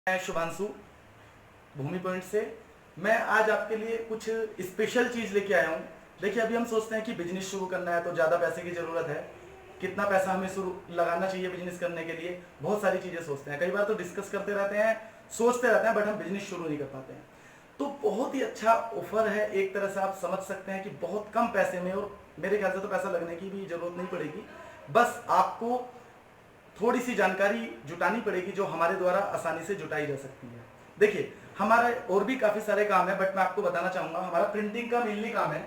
मैं शुभांशु भूमि पॉइंट से। मैं आज आपके लिए कुछ स्पेशल चीज़ लेके आया हूँ। देखिए, अभी हम सोचते हैं कि बिजनेस शुरू करना है तो ज़्यादा पैसे की ज़रूरत है, कितना पैसा हमें शुरू लगाना चाहिए बिजनेस करने के लिए, बहुत सारी चीज़ें सोचते हैं। कई बार तो डिस्कस करते रहते हैं, सोचते रहते हैं, बट हम बिजनेस शुरू नहीं कर पाते हैं। तो बहुत ही अच्छा ऑफर है, एक तरह से आप समझ सकते हैं कि बहुत कम पैसे में, और मेरे ख्याल से तो पैसा लगने की भी ज़रूरत नहीं पड़ेगी, बस आपको थोड़ी सी जानकारी जुटानी पड़ेगी जो हमारे द्वारा आसानी से जुटाई जा सकती है। देखिए, हमारा और भी काफ़ी सारे काम है, बट मैं आपको बताना चाहूँगा हमारा प्रिंटिंग का मेनली काम है।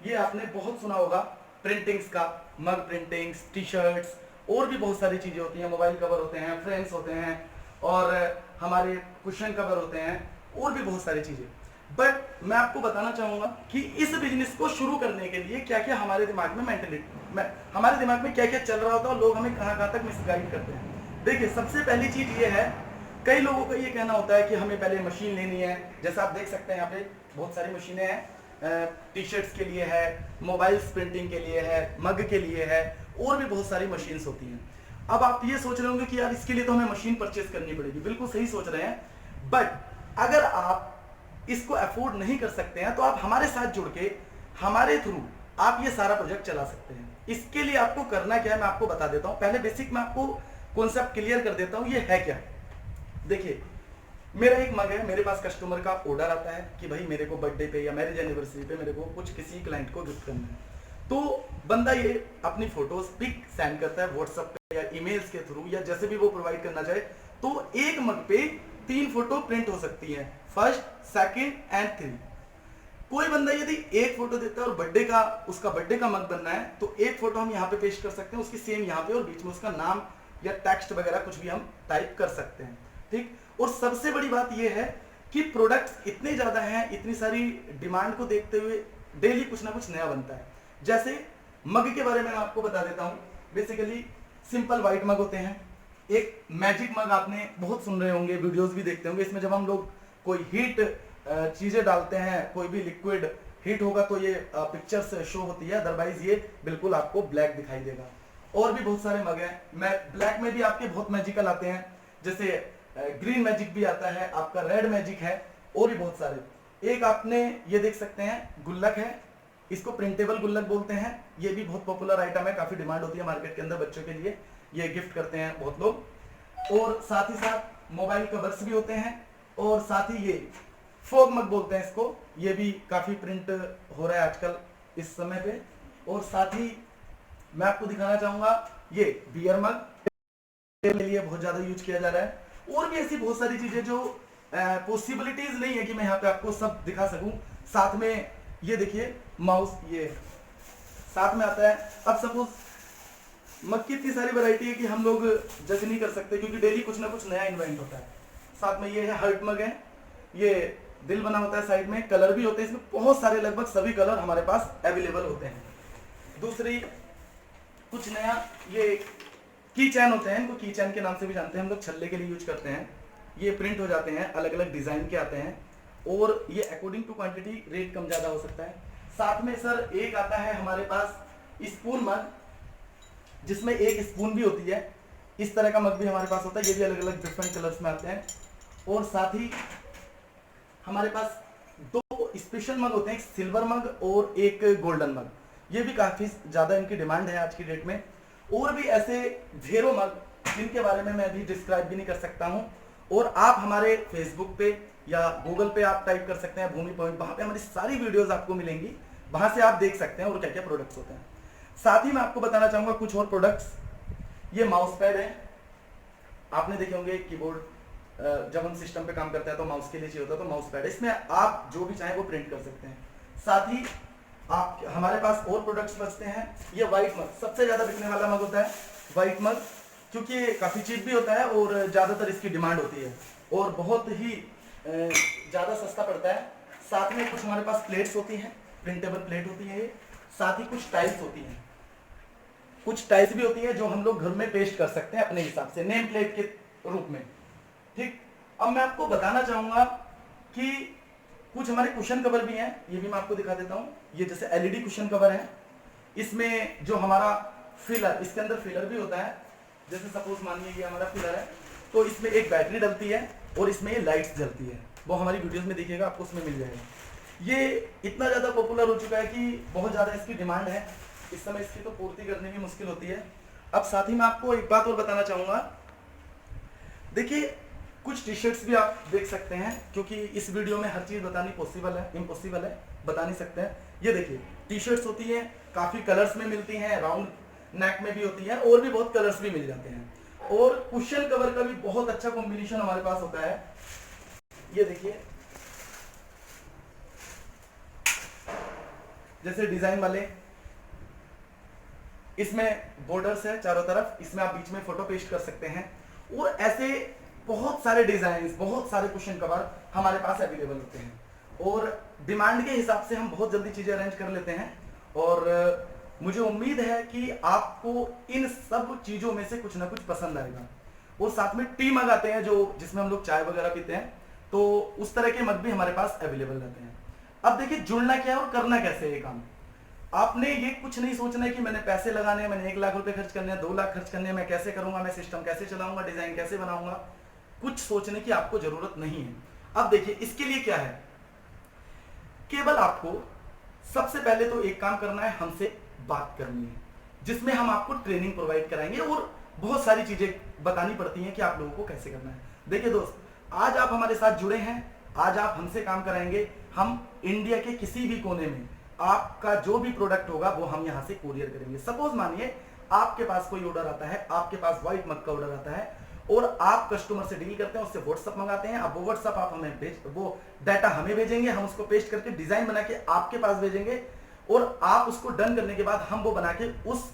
ये आपने बहुत सुना होगा प्रिंटिंग्स का, मग प्रिंटिंग्स, टी शर्ट्स, और भी बहुत सारी चीज़ें होती हैं। मोबाइल कवर होते हैं, फ्रेम्स होते हैं, और हमारे कुशन कवर होते हैं, और भी बहुत सारी चीज़ें। बट मैं आपको बताना चाहूँगा कि इस बिजनेस को शुरू करने के लिए क्या क्या हमारे दिमाग में हमारे दिमाग में क्या क्या चल रहा होता है और लोग हमें कहाँ कहाँ तक मिसगाइड करते हैं। देखिए, सबसे पहली चीज़ ये है, कई लोगों का ये कहना होता है कि हमें पहले मशीन लेनी है। जैसा आप देख सकते हैं यहाँ पे बहुत सारी मशीनें हैं, टी शर्ट्स के लिए है, मोबाइल्स प्रिंटिंग के लिए है, मग के लिए है, और भी बहुत सारी मशीन्स होती हैं। अब आप ये सोच रहे होंगे कि यार इसके लिए तो हमें मशीन परचेज करनी पड़ेगी। बिल्कुल सही सोच रहे हैं, बट अगर आप इसको अफोर्ड नहीं कर सकते हैं तो आप हमारे साथ जुड़ के हमारे थ्रू आप ये सारा प्रोजेक्ट चला सकते हैं। इसके लिए आपको करना क्या है मैं आपको बता देता हूं। पहले बेसिक मैं आपको कॉन्सेप्ट क्लियर कर देता हूं, ये है क्या। देखिए, मेरा एक मग है, मेरे पास कस्टमर का ऑर्डर आता है कि भाई मेरे को बर्थडे पे या मैरिज एनिवर्सरी पे मेरे को कुछ किसी क्लाइंट को गिफ्ट करना है। तो बंदा ये अपनी फोटोज पिक सेंड करता है व्हाट्सएप पे या ईमेल्स के थ्रू, या जैसे भी वो प्रोवाइड करना चाहे। तो एक मग पे 3 फोटो प्रिंट हो सकती है, फर्स्ट, सेकंड एंड 3। कोई बंदा यदि एक फोटो देता है और उसका बर्थडे का मग बनना है, तो एक फोटो हम यहाँ पे पेस्ट कर सकते हैं, उसकी सेम यहाँ पे, और बीच में उसका नाम या टेक्स्ट वगैरह कुछ भी हम टाइप कर सकते हैं। ठीक। और सबसे बड़ी बात यह है कि प्रोडक्ट्स इतने ज्यादा हैं, इतनी सारी डिमांड को देखते हुए डेली कुछ ना कुछ नया बनता है। जैसे मग के बारे में आपको बता देता हूँ। बेसिकली सिंपल व्हाइट मग होते हैं, एक मैजिक मग आपने बहुत सुन रहे होंगे, वीडियोस भी देखते होंगे। इसमें जब हम लोग कोई हीट चीजें डालते हैं, कोई भी लिक्विड हीट होगा तो ये पिक्चर्स शो होती है, अदरवाइज ये बिल्कुल आपको ब्लैक दिखाई देगा। और भी बहुत सारे मग हैं, मैं ब्लैक में भी आपके बहुत मैजिकल आते हैं, जैसे ग्रीन मैजिक भी आता है, आपका रेड मैजिक है, और भी बहुत सारे। एक आपने ये देख सकते हैं गुल्लक है, इसको प्रिंटेबल गुल्लक बोलते हैं। ये भी बहुत पॉपुलर आइटम है, काफी डिमांड होती है मार्केट के अंदर बच्चों के लिए, ये गिफ्ट करते हैं बहुत लोग। और साथ ही साथ मोबाइल कवर्स भी होते हैं, और साथ ही ये फोग मग बोलते हैं इसको, ये भी काफी प्रिंट हो रहा है आजकल इस समय पे। और साथ ही मैं आपको दिखाना चाहूंगा ये बियर मग के लिए बहुत ज्यादा यूज किया जा रहा है। और भी ऐसी बहुत सारी चीजें जो पॉसिबिलिटीज नहीं है कि मैं यहाँ पे आपको सब दिखा सकूं। साथ में ये देखिए माउस, ये साथ में आता है। अब सपोज मग की इतनी सारी वैरायटी है कि हम लोग जज नहीं कर सकते, क्योंकि डेली कुछ ना कुछ नया इन्वेंट होता है। साथ में ये है हर्ट मग है, ये दिल बना होता है, साइड में कलर भी होते हैं, इसमें बहुत सारे, लगभग सभी कलर हमारे पास अवेलेबल होते हैं। दूसरी कुछ नया, ये की चैन होते हैं, इनको की चैन के नाम से भी जानते हैं हम लोग, छल्ले के लिए यूज करते हैं। ये प्रिंट हो जाते हैं, अलग अलग डिजाइन के आते हैं, और ये अकॉर्डिंग टू क्वांटिटी रेट कम ज्यादा हो सकता है। साथ में सर एक आता है हमारे पास स्पून मग, जिसमें एक स्पून भी होती है। इस तरह का मग भी हमारे पास होता है, ये भी अलग अलग डिफरेंट कलर्स में आते हैं। और साथ ही हमारे पास 2 स्पेशल मग होते हैं, एक सिल्वर मग और एक गोल्डन मग। ये भी काफी ज्यादा इनकी डिमांड है आज की डेट में। और भी ऐसे ढेरों मग जिनके बारे में मैं अभी डिस्क्राइब भी नहीं कर सकता हूं। और आप हमारे फेसबुक पे या गूगल पे आप टाइप कर सकते हैं भूमि पॉइंट, वहां पे हमारी सारी वीडियोस आपको मिलेंगी, वहां से आप देख सकते हैं और क्या क्या प्रोडक्ट्स होते हैं। साथ ही मैं आपको बताना चाहूंगा कुछ और प्रोडक्ट्स। ये माउस पैड है, आपने देखे होंगे कीबोर्ड जब हम सिस्टम पे काम करते हैं तो माउस के लिए चाहिए होता है, तो माउस पैड, इसमें आप जो भी चाहें वो प्रिंट कर सकते हैं। साथ ही आप हमारे पास और प्रोडक्ट्स बचते हैं। ये व्हाइट मग सबसे ज्यादा बिकने वाला मग होता है, व्हाइट मग, क्योंकि ये काफी चीप भी होता है और ज्यादातर इसकी डिमांड होती है, और बहुत ही ज्यादा सस्ता पड़ता है। साथ में कुछ हमारे पास प्लेट्स होती हैं, प्रिंटेबल प्लेट होती है ये। साथ ही कुछ टाइल्स होती हैं, कुछ टाइल्स भी होती है जो हम लोग घर में पेस्ट कर सकते हैं अपने हिसाब से, नेम प्लेट के रूप में। ठीक। अब मैं आपको बताना चाहूंगा कि कुछ हमारे कुशन कवर भी हैं, ये भी मैं आपको दिखा देता हूं। ये जैसे एलईडी कुशन कवर है, इसमें जो हमारा फिलर, इसके अंदर फिलर भी होता है। जैसे सपोज मानिए ये हमारा फिलर है, तो इसमें एक बैटरी डलती है, और इसमें ये लाइट्स जलती है, वो हमारी वीडियोस में देखिएगा, आपको उसमें मिल जाएगा। ये इतना ज़्यादा पॉपुलर हो चुका है कि बहुत ज़्यादा इसकी डिमांड है, इस समय इसकी तो पूर्ति करनी भी मुश्किल होती है। अब साथ ही मैं आपको एक बात और बताना चाहूँगा, देखिए कुछ टी शर्ट्स भी आप देख सकते हैं, क्योंकि इस वीडियो में हर चीज़ बतानी पॉसिबल है, इम्पॉसिबल है, बता नहीं सकते हैं। ये देखिए टी शर्ट्स होती हैं, काफ़ी कलर्स में मिलती हैं, राउंड नेक में भी होती हैं, और भी बहुत कलर्स भी मिल जाते हैं, और कुशन कवर का भी बहुत अच्छा कॉम्बिनेशन हमारे पास होता है। ये देखिए जैसे डिजाइन वाले, इसमें बॉर्डर्स है चारों तरफ, इसमें आप बीच में फोटो पेस्ट कर सकते हैं, और ऐसे बहुत सारे डिजाइन, बहुत सारे कुशन कवर हमारे पास अवेलेबल होते हैं, और डिमांड के हिसाब से हम बहुत जल्दी चीजें अरेंज कर लेते हैं। और मुझे उम्मीद है कि आपको इन सब चीजों में से कुछ ना कुछ पसंद आएगा। और साथ में टी मग आते हैं, जो जिसमें हम लोग चाय वगैरह पीते हैं, तो उस तरह के मग भी हमारे पास अवेलेबल रहते हैं। अब देखिए जुड़ना क्या है और करना कैसे है ये काम। आपने ये कुछ नहीं सोचना है कि मैंने पैसे लगाने हैं, मैंने 1 लाख रुपए खर्च करने हैं, 2 लाख खर्च करने हैं, मैं कैसे करूंगा, मैं सिस्टम कैसे चलाऊंगा, डिजाइन कैसे बनाऊंगा, कुछ सोचने की आपको जरूरत नहीं है। अब देखिए इसके लिए क्या है, केवल आपको सबसे पहले तो एक काम करना है, हमसे बात करनी है, जिसमें हम आपको ट्रेनिंग प्रोवाइड कराएंगे, और बहुत सारी चीजें बतानी पड़ती हैं कि आप लोगों को कैसे करना है। देखिए दोस्त, आज आप हमारे साथ जुड़े हैं, आज आप हमसे काम कराएंगे, हम इंडिया के किसी भी कोने में आपका जो भी प्रोडक्ट होगा वो हम यहां से कोरियर करेंगे। सपोज मानिए आपके पास कोई ऑर्डर आता है, आपके पास व्हाइट मग का ऑर्डर आता है, और आप कस्टमर से डील करते हैं, उससे व्हाट्सअप मंगाते हैं। अब वो व्हाट्सअप आप हमें वो डाटा हमें भेजेंगे, हम उसको पेस्ट करके डिजाइन बना के आपके पास भेजेंगे, और आप उसको डन करने के बाद हम वो बना के उस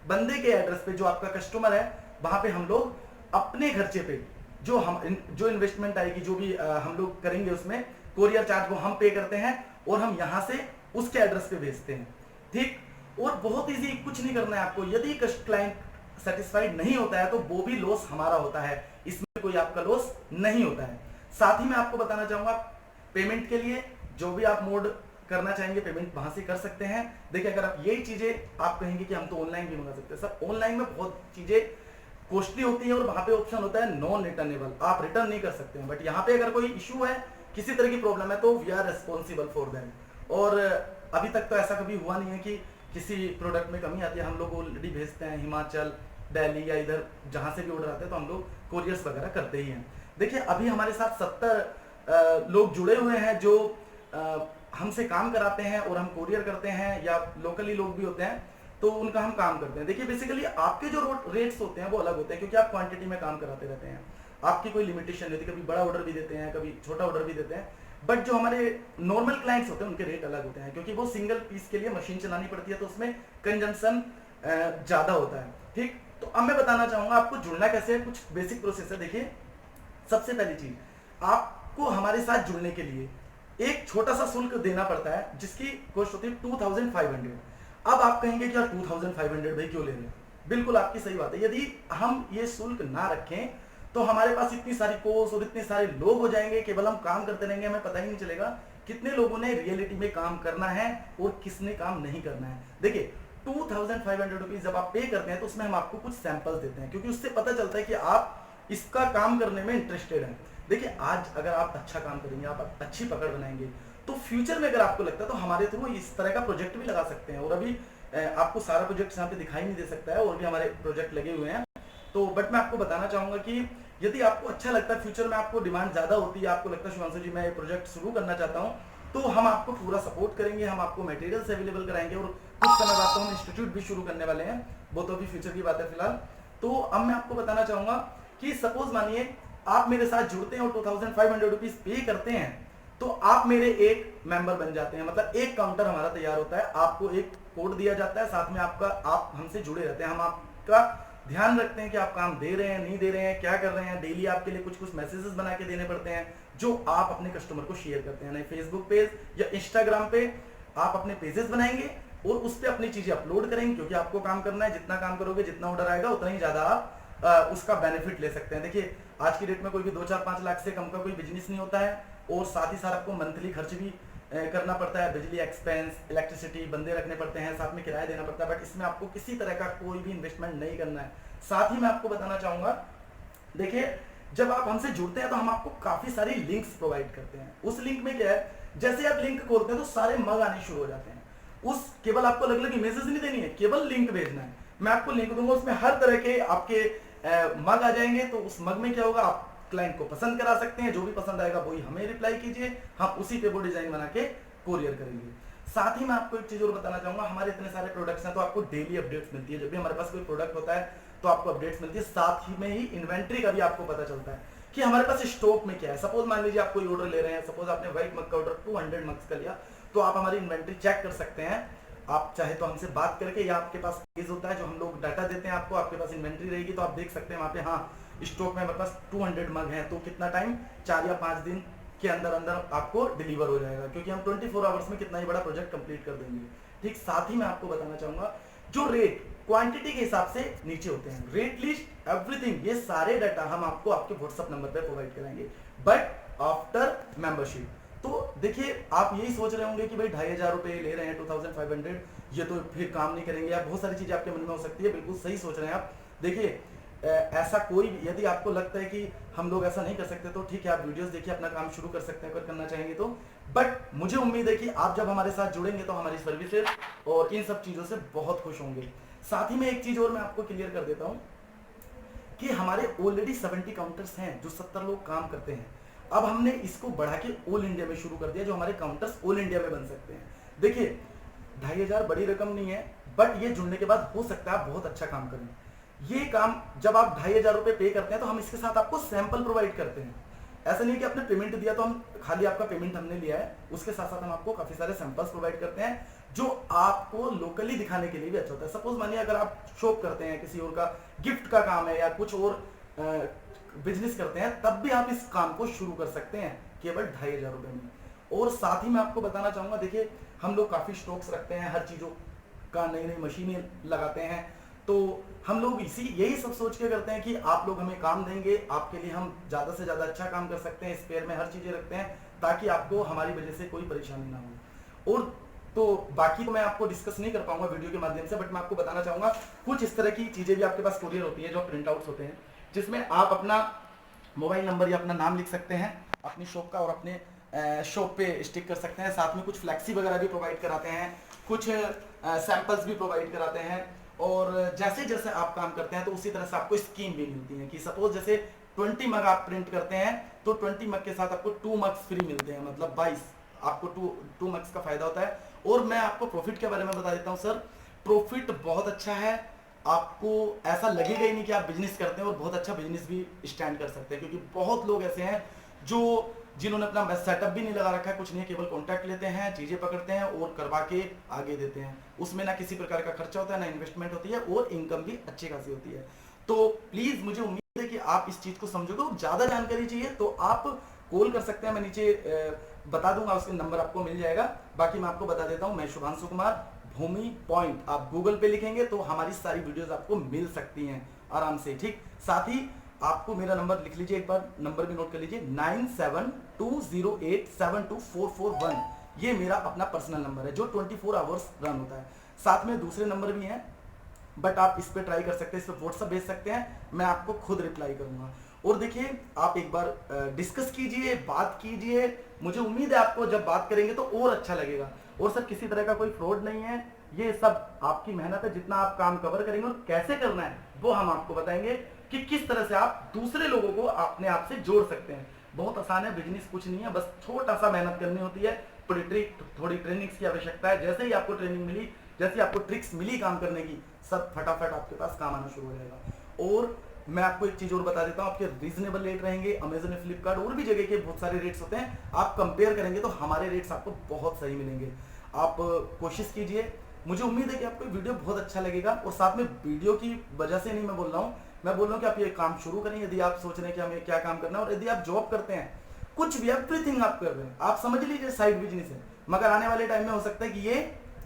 बंदे के एड्रेस पे, जो आपका कस्टमर है, वहां पे हम लोग अपने खर्चे पे जो इन्वेस्टमेंट आएगी, जो भी हम लोग करेंगे, उसमें कोरियर चार्ज वो हम पे करते हैं, और हम यहां से उसके एड्रेस पे भेजते हैं। ठीक, और बहुत इजी, कुछ नहीं करना है आपको। यदि क्लाइंट सेटिस्फाइड नहीं होता है तो वो भी लॉस हमारा होता है, इसमें कोई आपका लॉस नहीं होता है। साथ ही मैं आपको बताना चाहूंगा, पेमेंट के लिए जो भी आप मोड करना चाहेंगे, पेमेंट वहां से कर सकते हैं। देखिए अगर आप यही चीजें आप कहेंगे कि हम तो ऑनलाइन भी मंगा सकते हैं, सर ऑनलाइन में बहुत चीजें कॉस्टली होती है, और वहां पे ऑप्शन होता है नॉन रिटर्नेबल, आप रिटर्न नहीं कर सकते हैं। बट यहाँ पे अगर कोई इशू है, किसी तरह की प्रॉब्लम है, तो we are responsible for that. और अभी तक तो ऐसा कभी हुआ नहीं है कि किसी प्रोडक्ट में कमी आती है। हम लोग ऑलरेडी भेजते हैं हिमाचल, दिल्ली, या इधर जहां से भी ऑर्डर आते हैं, तो हम लोग कोरियर्स वगैरह करते ही हैं। देखिए अभी हमारे साथ 70 लोग जुड़े हुए हैं, जो हमसे काम कराते हैं, और हम कोरियर करते हैं, या लोकली लोग भी होते हैं, तो उनका हम काम करते हैं। देखिए बेसिकली आपके जो रेट्स होते हैं वो अलग होते हैं, क्योंकि आप क्वांटिटी में काम कराते रहते हैं, आपकी कोई लिमिटेशन नहीं होती। कभी बड़ा ऑर्डर भी देते हैं, कभी छोटा ऑर्डर भी देते हैं, बट जो हमारे नॉर्मल क्लाइंट्स होते हैं उनके रेट अलग होते हैं, क्योंकि वो सिंगल पीस के लिए मशीन चलानी पड़ती है, तो उसमें कंजम्पशन ज्यादा होता है। ठीक, तो अब मैं बताना चाहूंगा आपको जुड़ना कैसे है, कुछ बेसिक प्रोसेस है। देखिए सबसे पहली चीज, आपको हमारे साथ जुड़ने के लिए एक छोटा सा शुल्क देना पड़ता है, जिसकी कॉस्ट होती है 2500। अब आप कहेंगे कि यार 2500 भाई क्यों ले रहे हैं, बिल्कुल आपकी सही बात है। यदि हम ये शुल्क ना रखें तो हमारे पास इतनी सारी कोर्स और इतने सारे लोग हो जाएंगे, केवल हम काम करते रहेंगे, हमें पता ही नहीं चलेगा कितने लोगों ने रियलिटी में काम करना है और किसने काम नहीं करना है। देखिए 2500 रुपीज जब आप पे करते हैं, तो उसमें हम आपको कुछ सैंपल्स देते हैं, क्योंकि उससे पता चलता है कि आप इसका काम करने में इंटरेस्टेड हैं। देखिए आज अगर आप अच्छा काम करेंगे, आप अच्छी पकड़ बनाएंगे, तो फ्यूचर में अगर आपको लगता है तो हमारे थ्रू इस तरह का प्रोजेक्ट भी लगा सकते हैं। और अभी आपको सारा प्रोजेक्ट यहाँ पे दिखाई नहीं दे सकता है, और भी हमारे प्रोजेक्ट लगे हुए हैं, तो बट मैं आपको बताना चाहूंगा कि यदि आपको अच्छा लगता है, फ्यूचर में आपको डिमांड ज्यादा होती है, आपको लगता है शिवांशु जी मैं ये प्रोजेक्ट शुरू करना चाहता हूँ, तो हम आपको पूरा सपोर्ट करेंगे, हम आपको मटेरियल्स अवेलेबल कराएंगे, और कुछ समय बाद तो हम इंस्टीट्यूट भी शुरू करने वाले हैं, वो तो अभी फ्यूचर की बात है फिलहाल। तो अब मैं आपको बताना चाहूंगा कि सपोज मानिए आप मेरे साथ जुड़ते हैं और 2500 रुपीज पे करते हैं, तो आप मेरे एक मेंबर बन जाते हैं, मतलब एक काउंटर हमारा तैयार होता है, आपको एक कोड दिया जाता है, साथ में आप हमसे जुड़े रहते हैं, हम आपका ध्यान रखते हैं कि आप काम दे रहे हैं, नहीं दे रहे हैं, क्या कर रहे हैं। डेली आपके लिए कुछ मैसेजेस बना के देने पड़ते हैं, जो आप अपने कस्टमर को शेयर करते हैं। फेसबुक पेज या इंस्टाग्राम पे आप अपने पेजेस बनाएंगे और उस पर अपनी चीजें अपलोड करेंगे, क्योंकि आपको काम करना है, जितना काम करोगे, जितना ऑर्डर आएगा, उतना ही ज्यादा आप उसका बेनिफिट ले सकते हैं। देखिए आज की डेट में कोई भी 2-4-5 लाख से कम का कोई बिजनेस नहीं होता है, और साथ ही साथ आपको मंथली खर्च भी करना पड़ता है, बिजली एक्सपेंस, इलेक्ट्रिसिटी, बंदे रखने पड़ते हैं, साथ में किराया देना पड़ता है, बट इसमें आपको किसी तरह का कोई भी इन्वेस्टमेंट नहीं करना है। साथ ही मैं आपको बताना चाहूंगा, देखिए जब आप हमसे जुड़ते हैं तो हम आपको काफी सारी लिंक्स प्रोवाइड करते हैं। उस लिंक में क्या है, जैसे आप लिंक खोलते हैं तो सारे मग आने शुरू हो जाते हैं। उस केवल आपको अलग अलग इमेजेस नहीं देनी है, केवल लिंक भेजना है। मैं आपको लिंक दूंगा, उसमें हर तरह के आपके मग आ जाएंगे। तो उस मग में क्या होगा, आप क्लाइंट को पसंद करा सकते हैं, जो भी पसंद आएगा वही हमें रिप्लाई कीजिए, हम उसी पे वो डिजाइन बना के कोरियर करेंगे। साथ ही मैं आपको एक चीज और बताना चाहूंगा, हमारे इतने सारे प्रोडक्ट्स हैं तो आपको डेली अपडेट्स मिलती है। जब भी हमारे पास कोई प्रोडक्ट होता है तो आपको अपडेट्स मिलती है। साथ ही में ही इन्वेंट्री का भी आपको पता चलता है कि हमारे पास स्टॉक में क्या है। सपोज मान लीजिए आप कोई ऑर्डर ले रहे हैं, सपोज आपने व्हाइट मग का ऑर्डर 200 मग्स का लिया, तो आप हमारी इन्वेंट्री चेक कर सकते हैं। आप चाहे तो हमसे बात करके, या आपके पास पेज होता है जो हम लोग डाटा देते हैं आपको, आपके पास इन्वेंट्री रहेगी तो आप देख सकते हैं वहां पे, हाँ स्टॉक में हमारे पास 200 मग है, तो कितना टाइम, 4 या 5 दिन के अंदर अंदर आपको डिलीवर हो जाएगा, क्योंकि हम 24 आवर्स में कितना ही बड़ा प्रोजेक्ट कंप्लीट कर देंगे। ठीक, साथ ही मैं आपको बताना चाहूंगा, जो रेट क्वांटिटी के हिसाब से नीचे होते हैं, रेट लिस्ट एवरीथिंग, ये सारे डाटा हम आपको आपके व्हाट्सएप नंबर पे प्रोवाइड कराएंगे, बट आफ्टर मेंबरशिप। तो देखिए, आप यही सोच रहे होंगे कि भाई 2500 रुपए ले रहे हैं, 2500, ये तो फिर काम नहीं करेंगे, या बहुत सारी चीजें आपके मन में हो सकती है। बिल्कुल सही सोच रहे हैं आप। देखिए, ऐसा कोई, यदि आपको लगता है कि हम लोग ऐसा नहीं कर सकते तो ठीक है, आप वीडियोस देखिए, अपना काम शुरू कर सकते हैं अगर करना चाहेंगे तो। बट मुझे उम्मीद है कि आप जब हमारे साथ जुड़ेंगे तो हमारी सर्विसेज और इन सब चीजों से बहुत खुश होंगे। साथ ही में एक चीज और मैं आपको क्लियर कर देता हूँ कि हमारे ऑलरेडी 70 काउंटर्स हैं जो 70 लोग काम करते हैं। अब हमने इसको बढ़ा के ऑल इंडिया में शुरू कर दिया, जो हमारे काउंटर्स ऑल इंडिया में बन सकते हैं। देखिए, 2500 बड़ी रकम नहीं है, बट ये जुड़ने के बाद हो सकता है आप बहुत अच्छा काम करें। ये काम जब आप 2500 रुपए पे करते हैं तो हम इसके साथ आपको सैंपल प्रोवाइड करते हैं। ऐसा नहीं कि आपने पेमेंट दिया तो हम खाली आपका पेमेंट हमने लिया है, उसके साथ साथ हम आपको काफी सारे सैंपल्स प्रोवाइड करते हैं जो आपको लोकली दिखाने के लिए भी अच्छा होता है। सपोज मानिए अगर आप शॉप करते हैं, किसी और का गिफ्ट का काम है या कुछ और बिजनेस करते हैं, तब भी आप इस काम को शुरू कर सकते हैं केवल 2500 रुपए में। और साथ ही मैं आपको बताना चाहूंगा, देखिए हम लोग काफी स्टॉक्स रखते हैं, हर चीजों का नई नई मशीनें लगाते हैं, तो हम लोग यही सब सोच के करते हैं कि आप लोग हमें काम देंगे, आपके लिए हम ज्यादा से ज्यादा अच्छा काम कर सकते हैं। स्पेयर में हर चीजें रखते हैं ताकि आपको हमारी वजह से कोई परेशानी ना हो। और तो बाकी तो मैं आपको डिस्कस नहीं कर पाऊंगा वीडियो के माध्यम से, बट मैं आपको बताना चाहूंगा कुछ इस तरह की चीजें भी आपके पास कोरियर होती है जो प्रिंट आउट्स होते हैं, जिसमें आप अपना मोबाइल नंबर या अपना नाम लिख सकते हैं अपनी शॉप का और अपने शॉप पे स्टिक कर सकते हैं। साथ में कुछ फ्लैक्सी वगैरह भी प्रोवाइड कराते हैं, कुछ सैंपल्स भी प्रोवाइड कराते हैं। और जैसे जैसे आप काम करते हैं तो उसी तरह से आपको स्कीम भी मिलती है कि सपोज जैसे 20 मग आप प्रिंट करते हैं तो 20 मग के साथ आपको 2 मग्स फ्री मिलते हैं, मतलब 22 आपको 2 मग्स का फायदा होता है। और मैं आपको प्रॉफिट के बारे में बता देता हूं सर, प्रॉफिट बहुत अच्छा है। आपको ऐसा लगेगा ही नहीं कि आप बिजनेस करते हैं, और बहुत अच्छा बिजनेस भी स्टैंड कर सकते हैं, क्योंकि बहुत लोग ऐसे हैं जो जिन्होंने अपना सेटअप भी नहीं लगा रखा है, कुछ नहीं, केवल कॉन्टैक्ट लेते हैं, चीजें पकड़ते हैं और करवा के आगे देते हैं। उसमें ना किसी प्रकार का खर्चा होता है, ना इन्वेस्टमेंट होती है, और इनकम भी अच्छी खासी होती है। तो प्लीज मुझे उम्मीद है कि आप इस चीज को समझोगे। और ज्यादा जानकारी चाहिए तो आप कॉल कर सकते हैं, मैं नीचे बता दूंगा, उसके नंबर आपको मिल जाएगा। बाकी मैं आपको बता देता हूँ, मैं शुभांशु कुमार, भूमि पॉइंट, आप गूगल पे लिखेंगे तो हमारी सारी वीडियोस आपको मिल सकती हैं आराम से। ठीक, साथ ही आपको मेरा नंबर लिख लीजिए, एक बार नंबर भी नोट कर लीजिए, 9720872441। ये मेरा अपना पर्सनल नंबर है जो 24 आवर्स रन होता है। साथ में दूसरे नंबर भी हैं, बट आप इस पे ट्राई कर सकते हैं, इस पे व्हाट्सएप भेज सकते हैं, मैं आपको खुद रिप्लाई करूंगा। और देखिए, आप एक बार डिस्कस कीजिए, बात कीजिए, मुझे उम्मीद है आपको जब बात करेंगे तो और अच्छा लगेगा। और सर किसी तरह का कोई फ्रॉड नहीं है, ये सब आपकी मेहनत है। जितना आप काम कवर करेंगे और कैसे करना है वो हम आपको बताएंगे कि किस तरह से आप दूसरे लोगों को अपने आप से जोड़ सकते हैं। बहुत आसान है, बिजनेस कुछ नहीं है, बस छोटा सा मेहनत करनी होती है, थोड़ी ट्रेनिंग्स की आवश्यकता है। जैसे ही आपको ट्रेनिंग मिली, जैसे ही आपको ट्रिक्स मिली काम करने की, सब फटाफट आपके पास काम आना शुरू हो जाएगा। और मैं आपको एक चीज और बता देता हूं, आपके रीजनेबल रेट रहेंगे। अमेजन, फ्लिपकार्ट और भी जगह के बहुत सारे रेट्स होते हैं, आप कंपेयर करेंगे तो हमारे रेट्स आपको बहुत सही मिलेंगे। आप कोशिश कीजिए, मुझे उम्मीद है कि आपको वीडियो बहुत अच्छा लगेगा। और साथ में वीडियो की वजह से नहीं मैं बोल रहा हूँ, मैं बोल रहा हूँ कि आप ये काम शुरू करें। यदि आप सोच रहे हैं कि हमें क्या काम करना है, और यदि आप जॉब करते हैं, कुछ भी एवरीथिंग आप कर रहे हैं, आप समझ लीजिए साइड बिजनेस है, मगर आने वाले टाइम में हो सकता है कि ये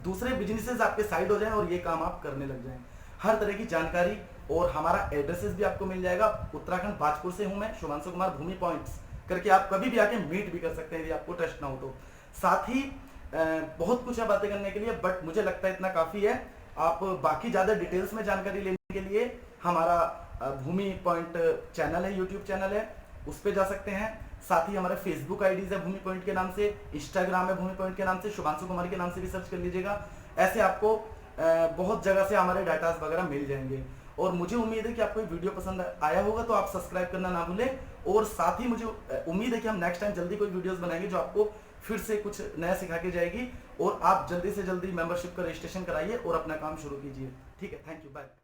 दूसरे बिजनेसेस आपके साइड हो जाएं और ये काम आप करने लग जाएं। हर तरह की जानकारी और हमारा एड्रेसेस भी आपको मिल जाएगा। उत्तराखंड बाजपुर से हूं मैं, शुभांशु कुमार, भूमि पॉइंट्स करके आप कभी भी आके मीट भी कर सकते हैं यदि आपको ट्रस्ट ना हो तो। साथ ही बहुत कुछ है बातें करने के लिए, बट मुझे लगता है इतना काफी है। आप बाकी ज्यादा डिटेल्स में जानकारी लेने के लिए हमारा भूमि पॉइंट चैनल है, यूट्यूब चैनल है, उस पर जा सकते हैं। साथ ही हमारे फेसबुक आईडीज है भूमि पॉइंट के नाम से, इंस्टाग्राम है भूमि पॉइंट के नाम से, शुभांशु कुमार के नाम से भी सर्च कर लीजिएगा। ऐसे आपको बहुत जगह से हमारे डाटास वगैरह मिल जाएंगे। और मुझे उम्मीद है कि आपको ये वीडियो पसंद आया होगा, तो आप सब्सक्राइब करना ना भूलें। और साथ ही मुझे उम्मीद है कि हम नेक्स्ट टाइम जल्दी कोई वीडियोस बनाएंगे जो आपको फिर से कुछ नया सिखा के जाएगी, और आप जल्दी से जल्दी मेंबरशिप का रजिस्ट्रेशन कराइए और अपना काम शुरू कीजिए। ठीक है, थैंक यू, बाय।